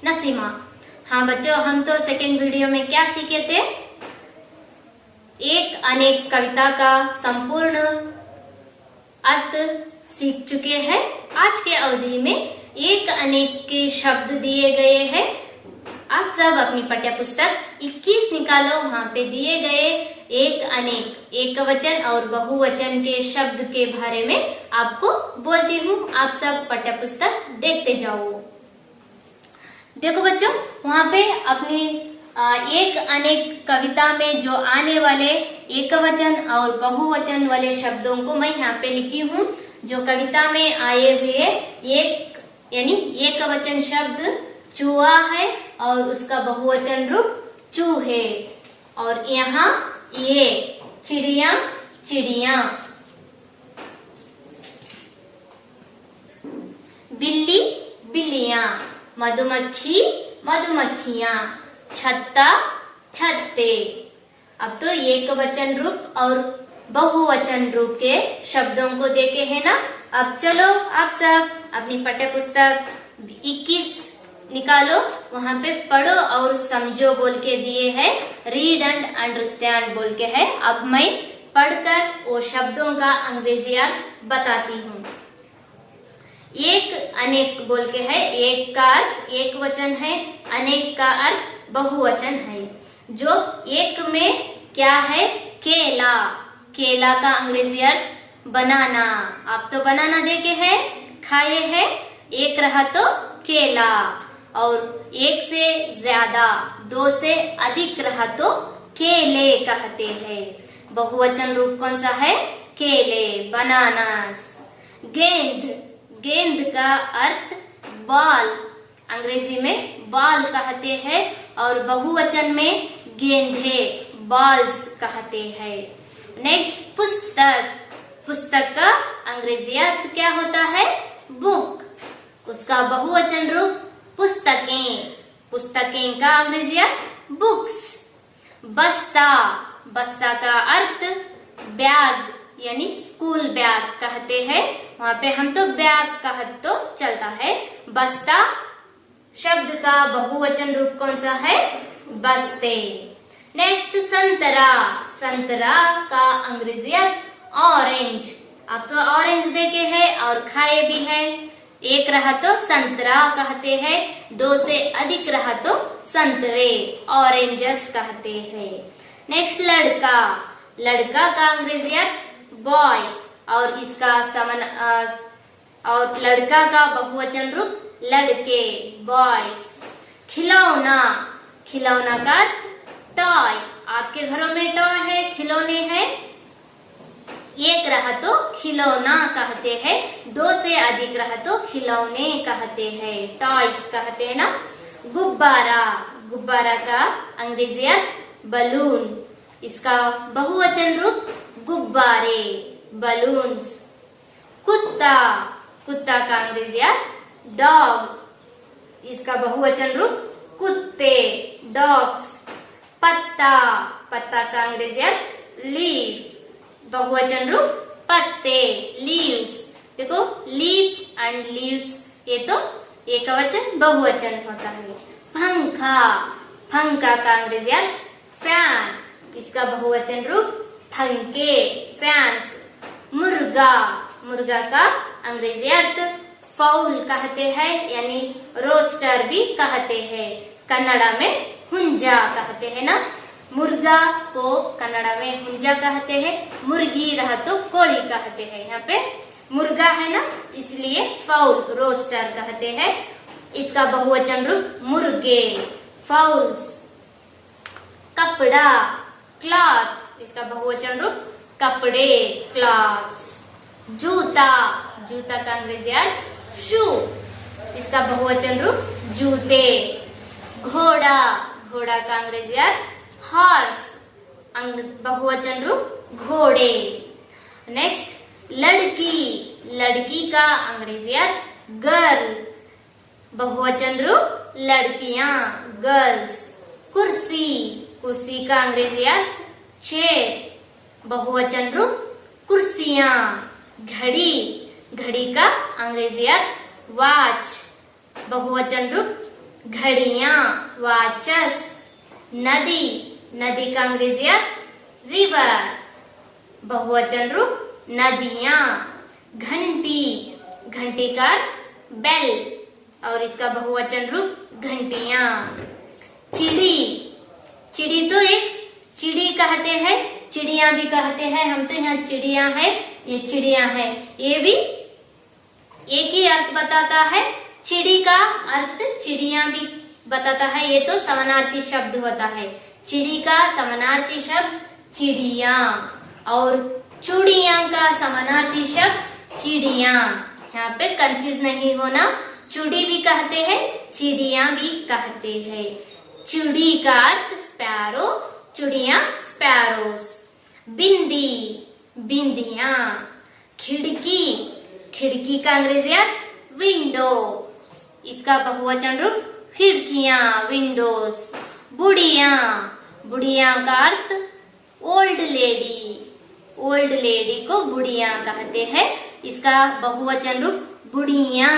नसीमा। हाँ बच्चों, हम तो सेकेंड वीडियो में क्या सीखे थे? एक अनेक कविता का संपूर्ण अर्थ सीख चुके हैं। आज के अवधि में एक अनेक के शब्द दिए गए हैं। आप सब अपनी पाठ्य पुस्तक 21 निकालो। वहाँ पे दिए गए एक अनेक, एक वचन और बहुवचन के शब्द के बारे में आपको बोलती हूँ। आप सब पाठ्य पुस्तक देखते जाओ। देखो बच्चों, वहाँ पे अपनी एक अनेक कविता में जो आने वाले एक वचन और बहुवचन वाले शब्दों को मैं यहाँ पे लिखी हूँ। जो कविता में आए हुए एक यानी एक वचन शब्द चूहा है और उसका बहुवचन रूप चूहे। और यहाँ ये चिड़िया चिड़िया, बिल्ली बिल्लियां, मधुमक्खी मधुमक्खियां, छत्ता छत्ते। अब तो एक वचन रूप और बहुवचन रूप के शब्दों को देखे हैं ना। अब चलो आप सब अपनी पाठ्य पुस्तक 21 निकालो। वहाँ पे पढ़ो और समझो बोल के दिए है। रीड एंड अंडरस्टैंड बोल के है। अब मैं पढ़कर वो शब्दों का अंग्रेजी अर्थ बताती हूँ। एक अनेक बोल के है। एक का अर्थ एक वचन है, अनेक का अर्थ बहुवचन है। जो एक में क्या है? केला। केला का अंग्रेजी अर्थ बनाना। आप तो बनाना देखे हैं, खाए हैं। एक रहा तो केला। और एक से ज्यादा, दो से अधिक रहा तो केले कहते हैं। बहुवचन रूप कौन सा है? केले, बनानास। गेंद, गेंद का अर्थ बॉल, अंग्रेजी में बॉल कहते हैं। और बहुवचन में गेंदे, बॉल्स कहते हैं। नेक्स्ट पुस्तक। पुस्तक का अंग्रेजी अर्थ क्या होता है? बुक। उसका बहुवचन रूप पुस्तकें। पुस्तकें का अंग्रेजी अर्थ बुक्स। बस्ता, बस्ता का अर्थ बैग यानी स्कूल बैग कहते हैं। वहाँ पे हम तो बैग कह तो चलता है। बस्ता शब्द का बहुवचन रूप कौन सा है? बस्ते। नेक्स्ट संतरा। संतरा का अंग्रेजी अर्थ ऑरेंज। आप तो ऑरेंज देखे हैं और खाए भी हैं। एक रहा तो संतरा कहते हैं, दो से अधिक रहा तो संतरे, ऑरेंजस कहते हैं। नेक्स्ट लड़का। लड़का का अंग्रेजी अर्थ बॉय और इसका और लड़का का बहुवचन रूप लड़के, बॉयज। खिलौना। खिलौना का अर्थ टॉय। आपके घरों में टॉय है, खिलौने हैं। एक रहा तो खिलौना कहते हैं, दो से अधिक रहा तो खिलौने कहते हैं, टॉयज कहते हैं ना। गुब्बारा। गुब्बारा का अंग्रेजी अर्थ बलून। इसका बहुवचन रूप गुब्बारे, बलून्स। कुत्ता। कुत्ता का अंग्रेजी अर्थ डॉग। इसका बहुवचन रूप कुत्ते, डॉग्स। पत्ता। पत्ता का अंग्रेजी अर्थ लीफ। बहुवचन रूप पत्ते, लीव्स। देखो लीफ एंड लीव्स, ये तो एक वचन बहुवचन होता है। पंखा। पंखा का अंग्रेजी अर्थ फैन। इसका बहुवचन रूप पंखे, फैंस। मुर्गा। मुर्गा का अंग्रेजी अर्थ फाउल कहते हैं यानी रोस्टर भी कहते हैं। कन्नड़ा में हुंजा कहते हैं ना। मुर्गा को कन्नड़ा में हुंजा कहते हैं। मुर्गी रहा तो कोड़ी कहते हैं। यहाँ पे मुर्गा है ना, इसलिए फाउल, रोस्टर कहते हैं। इसका बहुवचन रूप मुर्गे, फाउल्स। कपड़ा। क्लॉथ। इसका बहुवचन रूप कपड़े, क्लॉथ्स। जूता। जूता का अंग्रेजी अर्थ शू। इसका बहुवचन रूप जूते। घोड़ा। घोड़ा का अंग्रेजी अर्थ हॉर्स। बहुवचन रूप घोड़े। नेक्स्ट लड़की। लड़की का अंग्रेजी अर्थ गर्ल। बहुवचन रूप लड़कियां, गर्ल्स। कुर्सी। कुर्सी का अंग्रेजी अर्थ चेयर। बहुवचन रूप कुर्सियां। घड़ी। घड़ी का अंग्रेजी अर्थ वॉच। बहुवचन रूप घड़ियां, वॉचेस। नदी, नदी का अंग्रेजी रिवर, बहुवचन रूप नदियां। घंटी, घंटी का बेल और इसका बहुवचन रूप घंटियां। चिड़ी, चिड़ी तो एक चिड़ी कहते हैं, चिड़िया भी कहते हैं, हम तो यहाँ चिड़िया है, ये चिड़िया है, ये भी एक ही अर्थ बताता है। चिड़ी का अर्थ चिड़िया भी बताता है, ये तो समानार्थी शब्द होता है। चिड़ी का समानार्थी शब्द चिड़िया और चूड़िया का समानार्थी शब्द चिड़िया। यहाँ पे कंफ्यूज नहीं होना, चूड़ी भी कहते हैं, चिड़िया भी कहते हैं। चूड़ी का अर्थ स्पैरो, चूड़िया स्पैरोस। बिंदी, बिंदिया। खिड़की, खिड़की का अंग्रेजी विंडो, इसका बहुवचन रूप खिड़कियां, विंडोज। बुढ़िया, बुढ़िया का अर्थ ओल्ड लेडी, ओल्ड लेडी को बुढ़िया कहते हैं, इसका बहुवचन रूप बुढ़िया।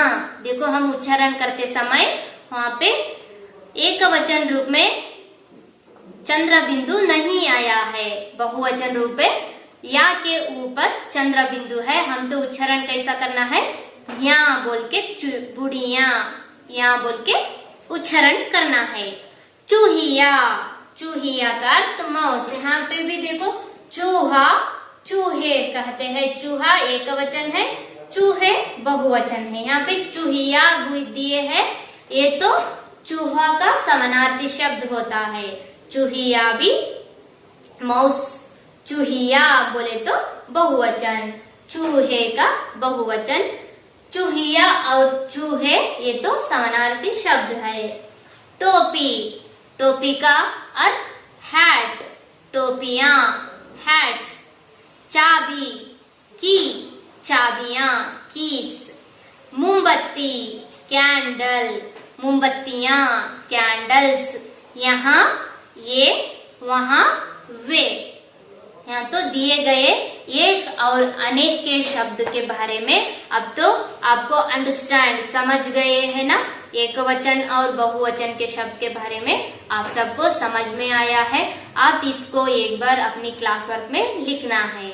देखो हम उच्चारण करते समय वहां पे एक वचन रूप में चंद्र बिंदु नहीं आया है, बहुवचन रूप में या के ऊपर चंद्र बिंदु है। हम तो उच्चारण कैसा करना है, या बोल के बुढ़िया, या बोल के उच्चारण करना है। चूहिया, चूहिया का अर्थ माउस। यहाँ पे भी देखो चूहा, चूहे कहते हैं, चूहा एक वचन है, चूहे बहुवचन है। यहाँ पे चूहिया दिए है, ये तो चूहा का समानार्थी शब्द होता है। चूहिया भी माउस, चूहिया बोले तो बहुवचन, चूहे का बहुवचन। चूहिया और चूहे ये तो समानार्थी शब्द है। टोपी, टोपी का अर्थ हैट, टोपियां, हैट्स। चाबी, की, चाबियां, कीस। मोमबत्ती, कैंडल, मोमबत्तियां, कैंडल्स। यहाँ ये, वहाँ वे। यहाँ तो दिए गए एक और अनेक के शब्द के बारे में अब तो आपको अंडरस्टैंड, समझ गए है ना। एक वचन और बहुवचन के शब्द के बारे में आप सबको समझ में आया है। आप इसको एक बार अपनी क्लास वर्क में लिखना है।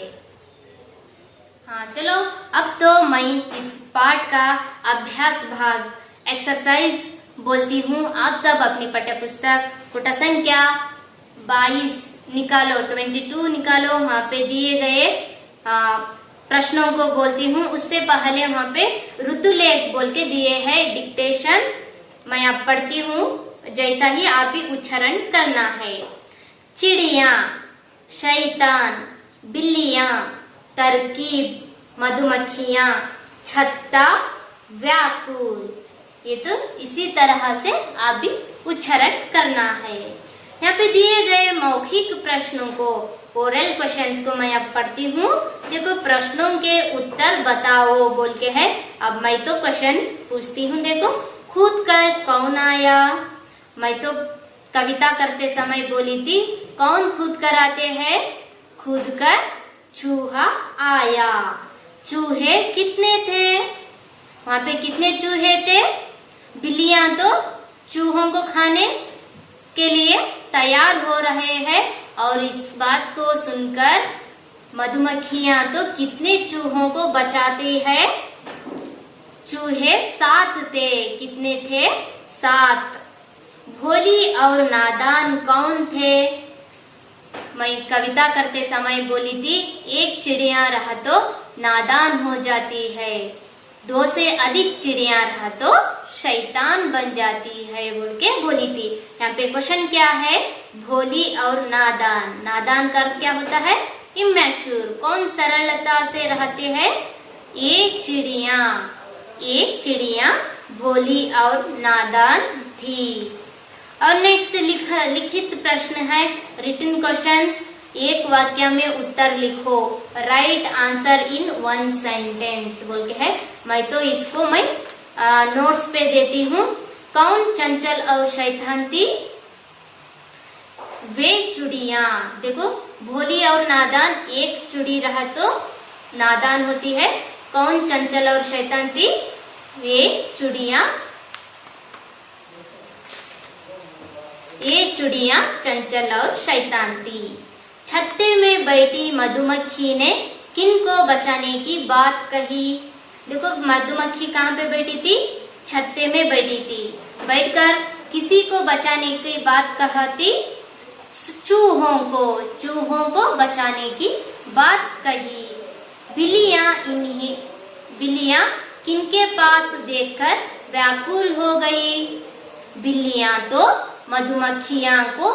हाँ चलो, अब तो मैं इस पाठ का अभ्यास भाग एक्सरसाइज बोलती हूँ। आप सब अपनी पाठ्य पुस्तक पुट संख्या 22 निकालो, 22 निकालो। वहाँ पे दिए गए प्रश्नों को बोलती हूँ। उससे पहले वहाँ पे ऋतुलेख बोल के दिए हैं, डिक्टेशन मैं अब पढ़ती हूँ, जैसा ही आप भी उच्चारण करना है। चिड़िया, शैतान, बिल्लियां, तरकीब, मधुमक्खियां, छत्ता, व्याकुल। ये तो इसी तरह से आप भी उच्चारण करना है। यहाँ पे दिए गए मौखिक प्रश्नों को, ओरल क्वेश्चंस को मैं अब पढ़ती हूँ। देखो प्रश्नों के उत्तर बताओ बोल के है। अब मैं तो क्वेश्चन पूछती हूँ। देखो, खुद कर कौन आया? मैं तो कविता करते समय बोली थी, कौन खुद कर आते हैं? खुद कर चूहा आया। चूहे कितने थे? वहाँ पे कितने चूहे थे? बिल्लियां तो चूहों को खाने के लिए तैयार हो रहे हैं। और इस बात को सुनकर मधुमक्खियां तो कितने चूहों को बचाती है? चूहे 7 थे। कितने थे? 7। भोली और नादान कौन थे? मैं कविता करते समय बोली थी, एक चिड़िया रहा तो नादान हो जाती है, 2 से अधिक चिड़िया रहा तो शैतान बन जाती है बोल के बोली थी। यहाँ पे क्वेश्चन क्या है? भोली और नादान। नादान का अर्थ क्या होता है? इमैच्योर। कौन सरलता से रहते हैं? एक चिड़िया भोली और नादान थी। और नेक्स्ट लिखित प्रश्न है, रिटन क्वेश्चंस। एक वाक्य में उत्तर लिखो, राइट आंसर इन 1 सेंटेंस बोल के है। मैं तो इसको मैं नोट्स पे देती हूँ। कौन चंचल और शैतान थी? वे चुड़िया। देखो, भोली और नादान, एक चुड़ी रहा तो नादान होती है। कौन चंचल और शैतान थी? वे चुड़िया चिड़िया चंचल और शैतान थी। छत्ते में बैठी मधुमक्खी ने किनको बचाने की बात कही। देखो मधुमक्खी कहाँ पे बैठी थी? छत्ते में बैठी थी। बैठकर किसी को बचाने की बात कहती? चूहों को बचाने की बात कही। बिल्लियां किनके पास देखकर व्याकुल हो गई? बिल्लियां तो मधुमक्खियां को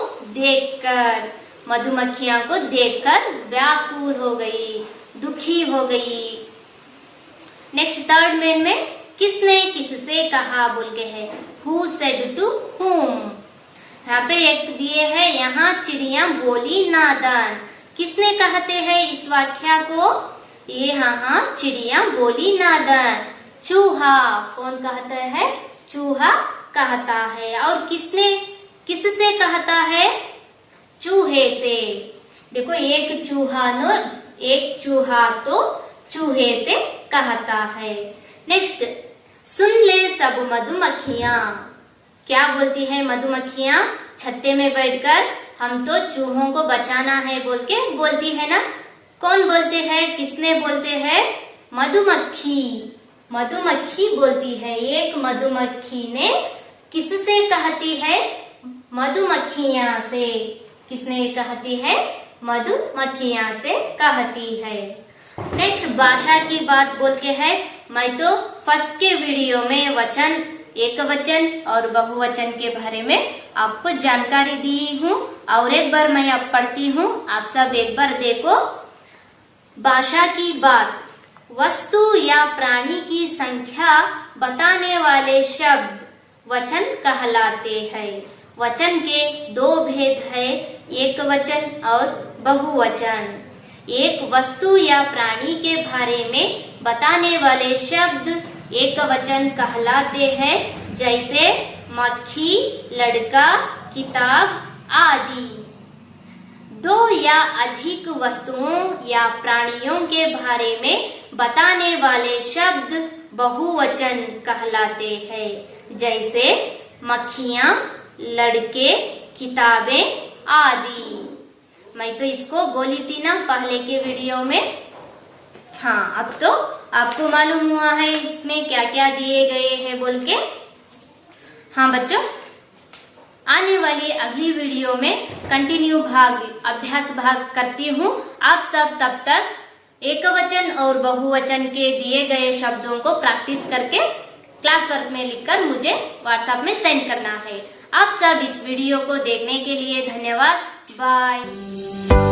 देखकर व्याकुल हो गई, दुखी हो गई। नेक्स्ट थर्ड मेन में किसने किससे कहा बोल के है, हु सेड टू whom। यहाँ पे एक दिए है, यहाँ चिड़िया बोली नादान। किसने कहते हैं इस वाक्य को? ये हाँ चिड़िया बोली नादान। चूहा, कौन कहता है? चूहा कहता है। और किससे कहता है? चूहे से। देखो एक चूहा तो चूहे से कहता है। नेक्स्ट, सुन ले सब मधुमक्खियां। क्या बोलती है मधुमक्खियां? छत्ते में बैठकर हम तो चूहों को बचाना है बोल के बोलती है ना। कौन बोलते हैं? किसने बोलते हैं? मधुमक्खी बोलती है। एक मधुमक्खी ने किससे कहती है? मधुमक्खियां से। किसने कहती है? मधुमक्खियां से कहती है। नेक्स्ट, भाषा की बात बोल के है। मैं तो फर्स्ट के वीडियो में वचन, एक वचन और बहुवचन के बारे में आपको जानकारी दी हूँ और एक बार मैं अब पढ़ती हूँ, आप सब एक बार देखो। भाषा की बात, वस्तु या प्राणी की संख्या बताने वाले शब्द वचन कहलाते हैं। वचन के दो भेद है, एक वचन और बहुवचन। एक वस्तु या प्राणी के बारे में बताने वाले शब्द एक वचन कहलाते हैं, जैसे मक्खी, लड़का, किताब आदि। दो या अधिक वस्तुओं या प्राणियों के बारे में बताने वाले शब्द बहुवचन कहलाते हैं, जैसे मक्खियाँ, लड़के, किताबें आदि। मैं तो इसको बोली थी ना पहले के वीडियो में। हाँ, अब तो आपको मालूम हुआ है इसमें क्या क्या दिए गए हैं बोल के। हाँ बच्चों, आने वाली अगली वीडियो में कंटिन्यू अभ्यास भाग करती हूँ। आप सब तब तक एकवचन और बहुवचन के दिए गए शब्दों को प्रैक्टिस करके क्लास वर्क में लिखकर मुझे व्हाट्सएप में सेंड करना है। आप सब इस वीडियो को देखने के लिए धन्यवाद। बाय।